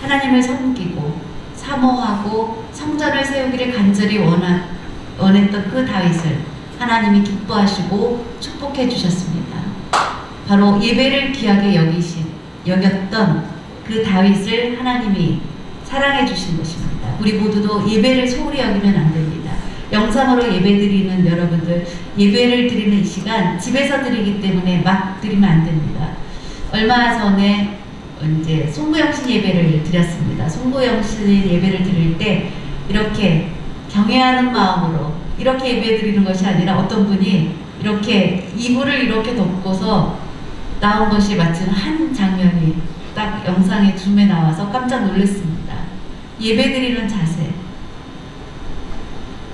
하나님을 섬기고 사모하고 성전을 세우기를 간절히 원했던 그 다윗을 하나님이 기뻐하시고 축복해 주셨습니다. 바로 예배를 귀하게 여겼던 그 다윗을 하나님이 사랑해 주신 것입니다. 우리 모두도 예배를 소홀히 여기면 안 됩니다. 영상으로 예배드리는 여러분들, 예배를 드리는 이 시간 집에서 드리기 때문에 막 드리면 안 됩니다. 얼마 전에 이제 송구영신 예배를 드렸습니다. 송구영신 예배를 드릴 때 이렇게 경외하는 마음으로 이렇게 예배 드리는 것이 아니라 어떤 분이 이렇게 이불을 이렇게 덮고서 나온 것이 마침 한 장면이 딱 영상에 줌에 나와서 깜짝 놀랐습니다. 예배드리는 자세,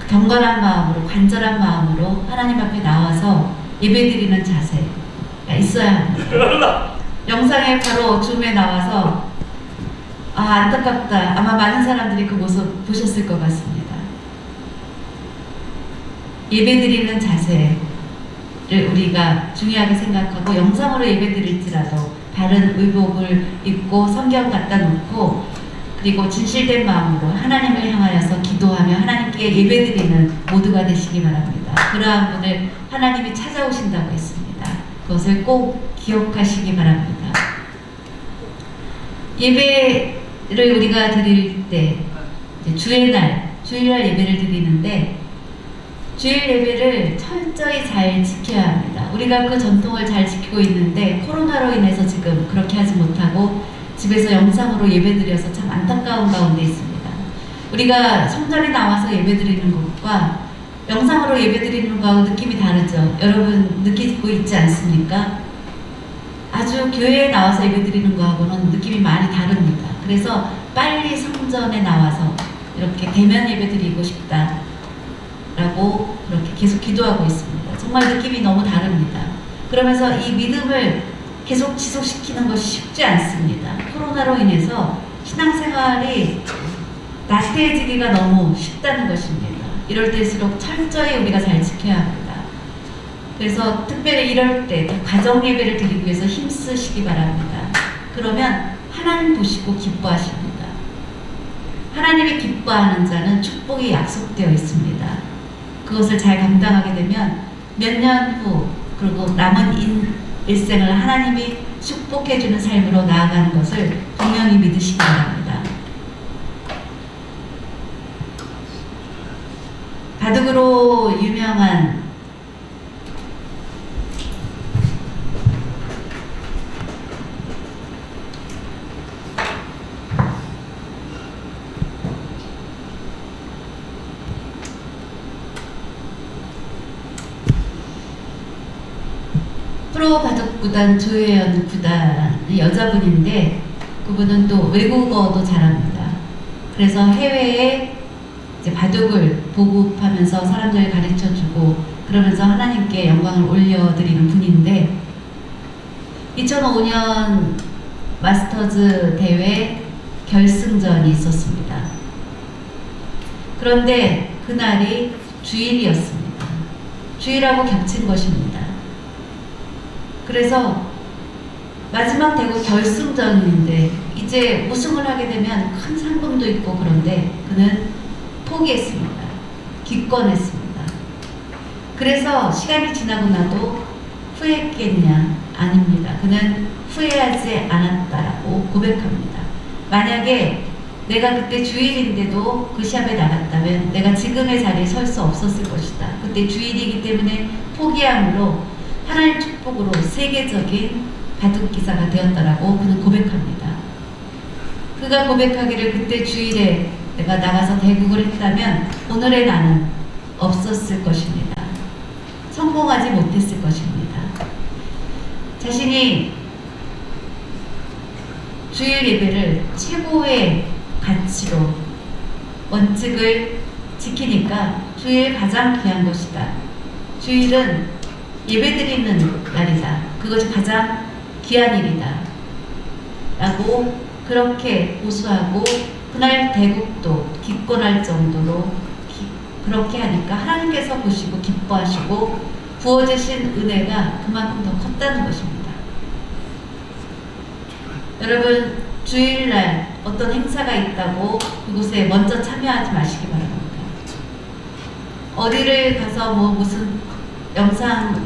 경건한 마음으로 간절한 마음으로 하나님 앞에 나와서 예배드리는 자세가 있어야 합니다. 영상에 바로 줌에 나와서 안타깝다. 아마 많은 사람들이 그 모습 보셨을 것 같습니다. 예배드리는 자세를 우리가 중요하게 생각하고 영상으로 예배드릴지라도 바른 의복을 입고 성경 갖다 놓고 그리고 진실된 마음으로 하나님을 향하여서 기도하며 하나님께 예배드리는 모두가 되시기 바랍니다. 그러한 분을 하나님이 찾아오신다고 했습니다. 그것을 꼭 기억하시기 바랍니다. 예배를 우리가 드릴 때 주일날 예배를 드리는데 주일 예배를 철저히 잘 지켜야 합니다. 우리가 그 전통을 잘 지키고 있는데 코로나로 인해서 지금 그렇게 하지 못하고 집에서 영상으로 예배드려서 참 안타까운 가운데 있습니다. 우리가 성전에 나와서 예배드리는 것과 영상으로 예배드리는 것하고 느낌이 다르죠. 여러분 느끼고 있지 않습니까? 아주 교회에 나와서 예배드리는 것하고는 느낌이 많이 다릅니다. 그래서 빨리 성전에 나와서 이렇게 대면 예배드리고 싶다 라고 그렇게 계속 기도하고 있습니다. 정말 느낌이 너무 다릅니다. 그러면서 이 믿음을 계속 지속시키는 것이 쉽지 않습니다. 코로나로 인해서 신앙생활이 나태해지기가 너무 쉽다는 것입니다. 이럴 때일수록 철저히 우리가 잘 지켜야 합니다. 그래서 특별히 이럴 때 가정 예배를 드리기 위해서 힘쓰시기 바랍니다. 그러면 하나님 보시고 기뻐하십니다. 하나님이 기뻐하는 자는 축복이 약속되어 있습니다. 그것을 잘 감당하게 되면 몇 년 후 그리고 남은 일생을 하나님이 축복해주는 삶으로 나아가는 것을 분명히 믿으시기 바랍니다. 바둑으로 유명한 프로 바둑구단 조혜연 구단의 여자분인데 그분은 또 외국어도 잘합니다. 그래서 해외에 이제 바둑을 보급하면서 사람들 가르쳐주고 그러면서 하나님께 영광을 올려드리는 분인데 2005년 마스터즈 대회 결승전이 있었습니다. 그런데 그날이 주일이었습니다. 주일하고 겹친 것입니다. 그래서 마지막 대구 결승전인데 이제 우승을 하게 되면 큰 상금도 있고 그런데 그는 포기했습니다. 기권했습니다. 그래서 시간이 지나고 나도 후회했겠냐? 아닙니다. 그는 후회하지 않았다라고 고백합니다. 만약에 내가 그때 주일인데도 그 시합에 나갔다면 내가 지금의 자리에 설 수 없었을 것이다. 그때 주일이기 때문에 포기함으로 하나님의 축복으로 세계적인 바둑기사가 되었다라고 그는 고백합니다. 그가 고백하기를 그때 주일에 내가 나가서 대국을 했다면 오늘의 나는 없었을 것입니다. 성공하지 못했을 것입니다. 자신이 주일 예배를 최고의 가치로 원칙을 지키니까 주일 가장 귀한 것이다. 주일은 예배드리는 날이다. 그것이 가장 귀한 일이다. 라고 그렇게 고수하고 그날 대국도 기권할 정도로 그렇게 하니까 하나님께서 보시고 기뻐하시고 부어주신 은혜가 그만큼 더 컸다는 것입니다. 여러분 주일날 어떤 행사가 있다고 그곳에 먼저 참여하지 마시기 바랍니다. 어디를 가서 뭐 무슨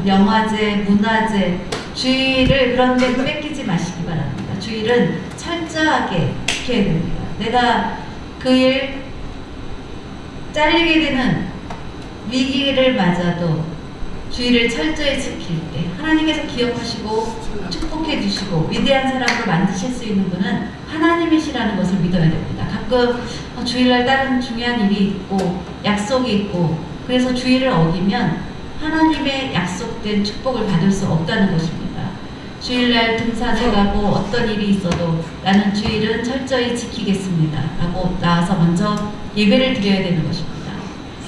영화제, 문화제, 주일을 그런 데 뺏기지 마시기 바랍니다. 주일은 철저하게 지켜야 됩니다. 내가 그 일 잘리게 되는 위기를 맞아도 주일을 철저히 지킬 때 하나님께서 기억하시고 축복해 주시고 위대한 사람으로 만드실 수 있는 분은 하나님이시라는 것을 믿어야 됩니다. 가끔 주일날 다른 중요한 일이 있고 약속이 있고 그래서 주일을 어기면 하나님의 약속된 축복을 받을 수 없다는 것입니다. 주일날 등산을 가고 어떤 일이 있어도 나는 주일은 철저히 지키겠습니다 라고 나와서 먼저 예배를 드려야 되는 것입니다.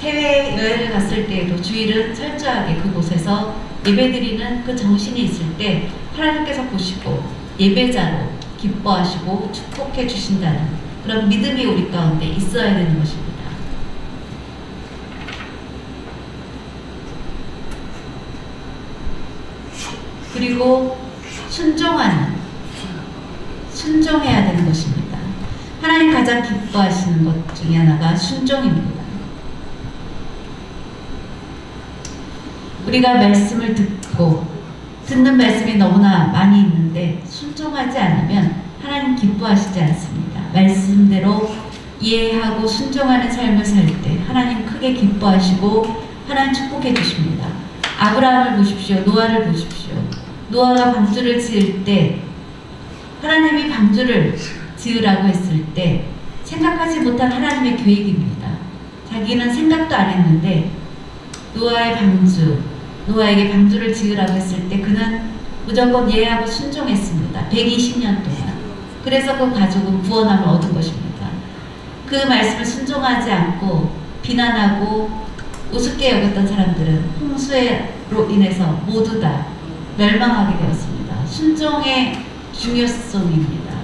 해외여행을 갔을 때에도 주일은 철저하게 그곳에서 예배드리는 그 정신이 있을 때 하나님께서 보시고 예배자로 기뻐하시고 축복해 주신다는 그런 믿음이 우리 가운데 있어야 되는 것입니다. 그리고 순종해야 되는 것입니다. 하나님 가장 기뻐하시는 것 중에 하나가 순종입니다. 우리가 말씀을 듣는 말씀이 너무나 많이 있는데 순종하지 않으면 하나님 기뻐하시지 않습니다. 말씀대로 이해하고 순종하는 삶을 살 때 하나님 크게 기뻐하시고 하나님 축복해 주십니다. 아브라함을 보십시오. 노아를 보십시오. 노아가 방주를 지을 때 하나님이 방주를 지으라고 했을 때 생각하지 못한 하나님의 계획입니다. 자기는 생각도 안 했는데 노아에게 방주를 지으라고 했을 때 그는 무조건 예하고 순종했습니다. 120년 동안. 그래서 그 가족은 구원함을 얻은 것입니다. 그 말씀을 순종하지 않고 비난하고 우습게 여겼던 사람들은 홍수로 인해서 모두 다 멸망하게 되었습니다. 순종의 중요성입니다.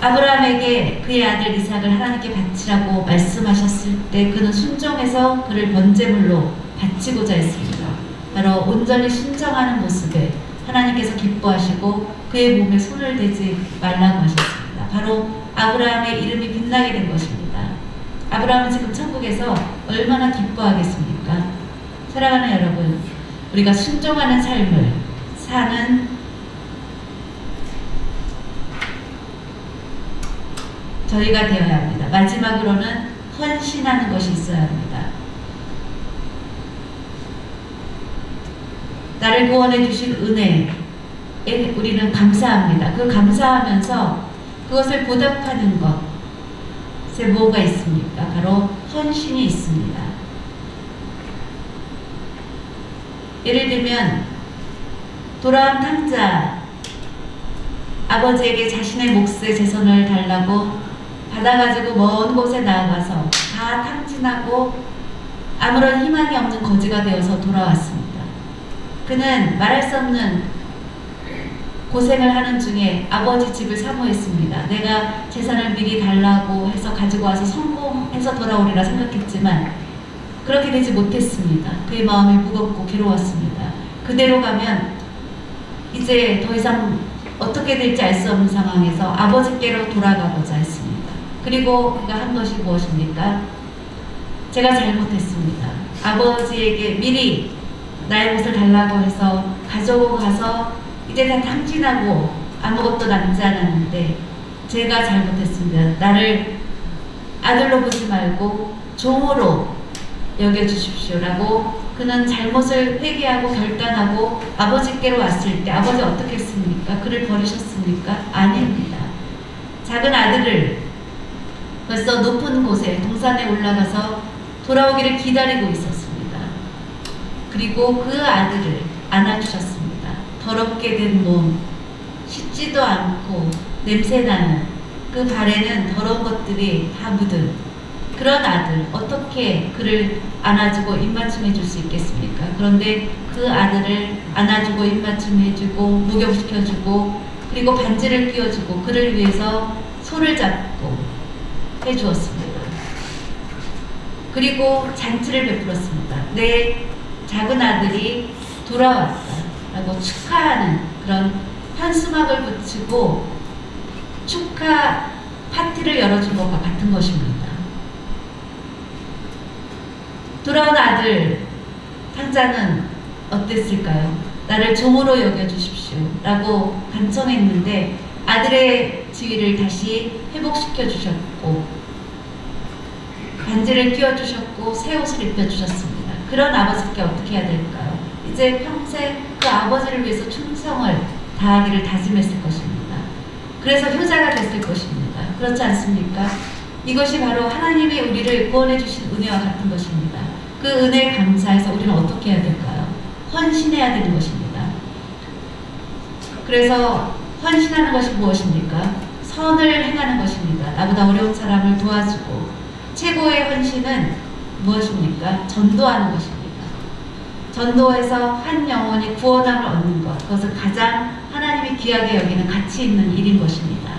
아브라함에게 그의 아들 이삭을 하나님께 바치라고 말씀하셨을 때 그는 순종해서 그를 번제물로 바치고자 했습니다. 바로 온전히 순종하는 모습에 하나님께서 기뻐하시고 그의 몸에 손을 대지 말라고 하셨습니다. 바로 아브라함의 이름이 빛나게 된 것입니다. 아브라함은 지금 천국에서 얼마나 기뻐하겠습니까? 사랑하는 여러분, 우리가 순종하는 삶을 사는 저희가 되어야 합니다. 마지막으로는 헌신하는 것이 있어야 합니다. 나를 구원해 주신 은혜에 우리는 감사합니다. 그 감사하면서 그것을 보답하는 것에 뭐가 있습니까? 바로 헌신이 있습니다. 예를 들면 돌아온 탕자 아버지에게 자신의 몫의 재산을 달라고 받아가지고 먼 곳에 나아가서 다 탕진하고 아무런 희망이 없는 거지가 되어서 돌아왔습니다. 그는 말할 수 없는 고생을 하는 중에 아버지 집을 사모했습니다. 내가 재산을 미리 달라고 해서 가지고 와서 성공해서 돌아오리라 생각했지만 그렇게 되지 못했습니다. 그의 마음이 무겁고 괴로웠습니다. 그대로 가면 이제 더 이상 어떻게 될지 알 수 없는 상황에서 아버지께로 돌아가고자 했습니다. 그리고 그가 한 것이 무엇입니까? 제가 잘못했습니다. 아버지에게 미리 나의 것을 달라고 해서 가져오고 가서 이제 다 탕진하고 아무것도 남지 않았는데 제가 잘못했습니다. 나를 아들로 보지 말고 종으로 여겨주십시오라고 그는 잘못을 회개하고 결단하고 아버지께로 왔을 때 아버지 어떻게 했습니까? 그를 버리셨습니까? 아닙니다. 작은 아들을 벌써 높은 곳에 동산에 올라가서 돌아오기를 기다리고 있었습니다. 그리고 그 아들을 안아주셨습니다. 더럽게 된 몸, 씻지도 않고 냄새나는 그 발에는 더러운 것들이 다 묻은 그런 아들, 어떻게 그를 안아주고 입맞춤해 줄 수 있겠습니까? 그런데 그 아들을 안아주고 입맞춤해 주고 목욕시켜 주고 그리고 반지를 끼워주고 그를 위해서 손을 잡고 해주었습니다. 그리고 잔치를 베풀었습니다. 내 작은 아들이 돌아왔다 라고 축하하는 그런 현수막을 붙이고 축하 파티를 열어준 것과 같은 것입니다. 돌아온 아들 탕자는 어땠을까요? 나를 종으로 여겨주십시오 라고 간청했는데 아들의 지위를 다시 회복시켜 주셨고 반지를 끼워주셨고 새 옷을 입혀주셨습니다. 그런 아버지께 어떻게 해야 될까요? 이제 평생 그 아버지를 위해서 충성을 다하기를 다짐했을 것입니다. 그래서 효자가 됐을 것입니다. 그렇지 않습니까? 이것이 바로 하나님이 우리를 구원해 주신 은혜와 같은 것입니다. 그 은혜에 감사해서 우리는 어떻게 해야 될까요? 헌신해야 되는 것입니다. 그래서 헌신하는 것이 무엇입니까? 선을 행하는 것입니다. 나보다 어려운 사람을 도와주고 최고의 헌신은 무엇입니까? 전도하는 것입니다. 전도해서 한 영혼이 구원함을 얻는 것, 그것은 가장 하나님이 귀하게 여기는 가치 있는 일인 것입니다.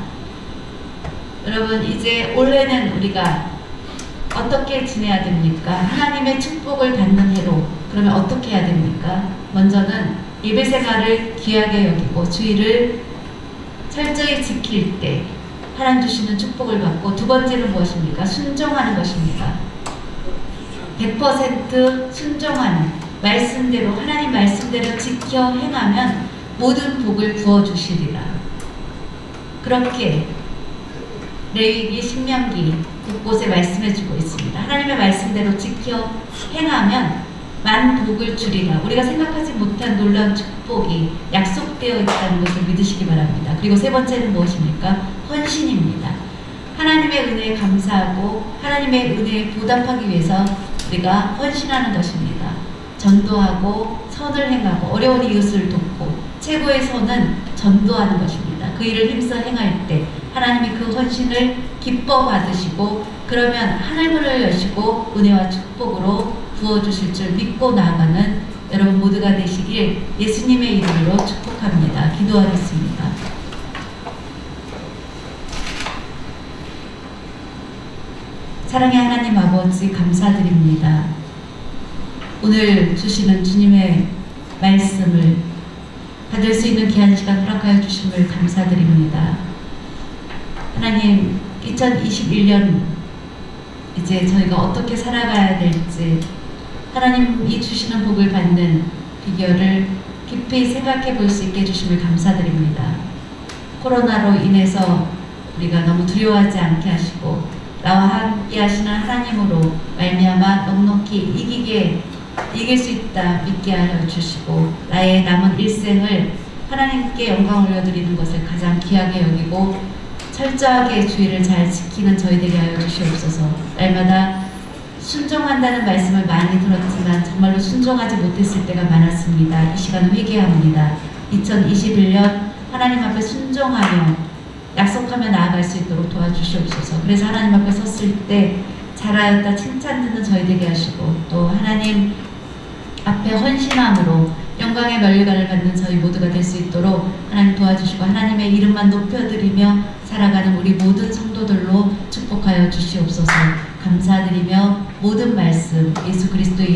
여러분, 이제 올해는 우리가 어떻게 지내야 됩니까? 하나님의 축복을 받는 해로. 그러면 어떻게 해야 됩니까? 먼저는 예배 생활을 귀하게 여기고 주의를 철저히 지킬 때 하나님 주시는 축복을 받고, 두 번째는 무엇입니까? 순종하는 것입니다. 100% 순종하는, 말씀대로, 하나님 말씀대로 지켜 행하면 모든 복을 부어주시리라. 그렇게 레위기, 신명기 곳곳에 말씀해주고 있습니다. 하나님의 말씀대로 지켜 행하면 만 복을 주리라. 우리가 생각하지 못한 놀라운 축복이 약속되어 있다는 것을 믿으시기 바랍니다. 그리고 세 번째는 무엇입니까? 헌신입니다. 하나님의 은혜에 감사하고 하나님의 은혜에 보답하기 위해서 우리가 헌신하는 것입니다. 전도하고 선을 행하고 어려운 이웃을 돕고, 최고의 선은 전도하는 것입니다. 그 일을 힘써 행할 때 하나님이 그 헌신을 기뻐 받으시고, 그러면 하늘문을 여시고 은혜와 축복으로 부어주실 줄 믿고 나아가는 여러분 모두가 되시길 예수님의 이름으로 축복합니다. 기도하겠습니다. 사랑의 하나님 아버지, 감사드립니다. 오늘 주시는 주님의 말씀을 받을 수 있는 귀한 시간 허락하여 주심을 감사드립니다. 하나님, 2021년 이제 저희가 어떻게 살아가야 될지 하나님이 주시는 복을 받는 비결을 깊이 생각해 볼 수 있게 해주심을 감사드립니다. 코로나로 인해서 우리가 너무 두려워하지 않게 하시고 나와 함께 하시는 하나님으로 말미암아 넉넉히 이길 수 있다 믿게 하여 주시고, 나의 남은 일생을 하나님께 영광 올려드리는 것을 가장 귀하게 여기고 철저하게 주의를 잘 지키는 저희 되게 하여 주시옵소서. 날마다 순종한다는 말씀을 많이 들었지만 정말로 순종하지 못했을 때가 많았습니다. 이 시간 회개합니다. 2021년 하나님 앞에 순종하며 약속하며 나아갈 수 있도록 도와주시옵소서. 그래서 하나님 앞에 섰을 때 잘하였다 칭찬 듣는 저희 되게 하시고, 또 하나님 앞에 헌신함으로 영광의 면류관을 받는 저희 모두가 될 수 있도록 하나님 도와주시고 하나님의 이름만 높여드리며 살아가는 우리 모든 성도들로 축복하여 주시옵소서. 감사드리며 모든 말씀 예수 그리스도의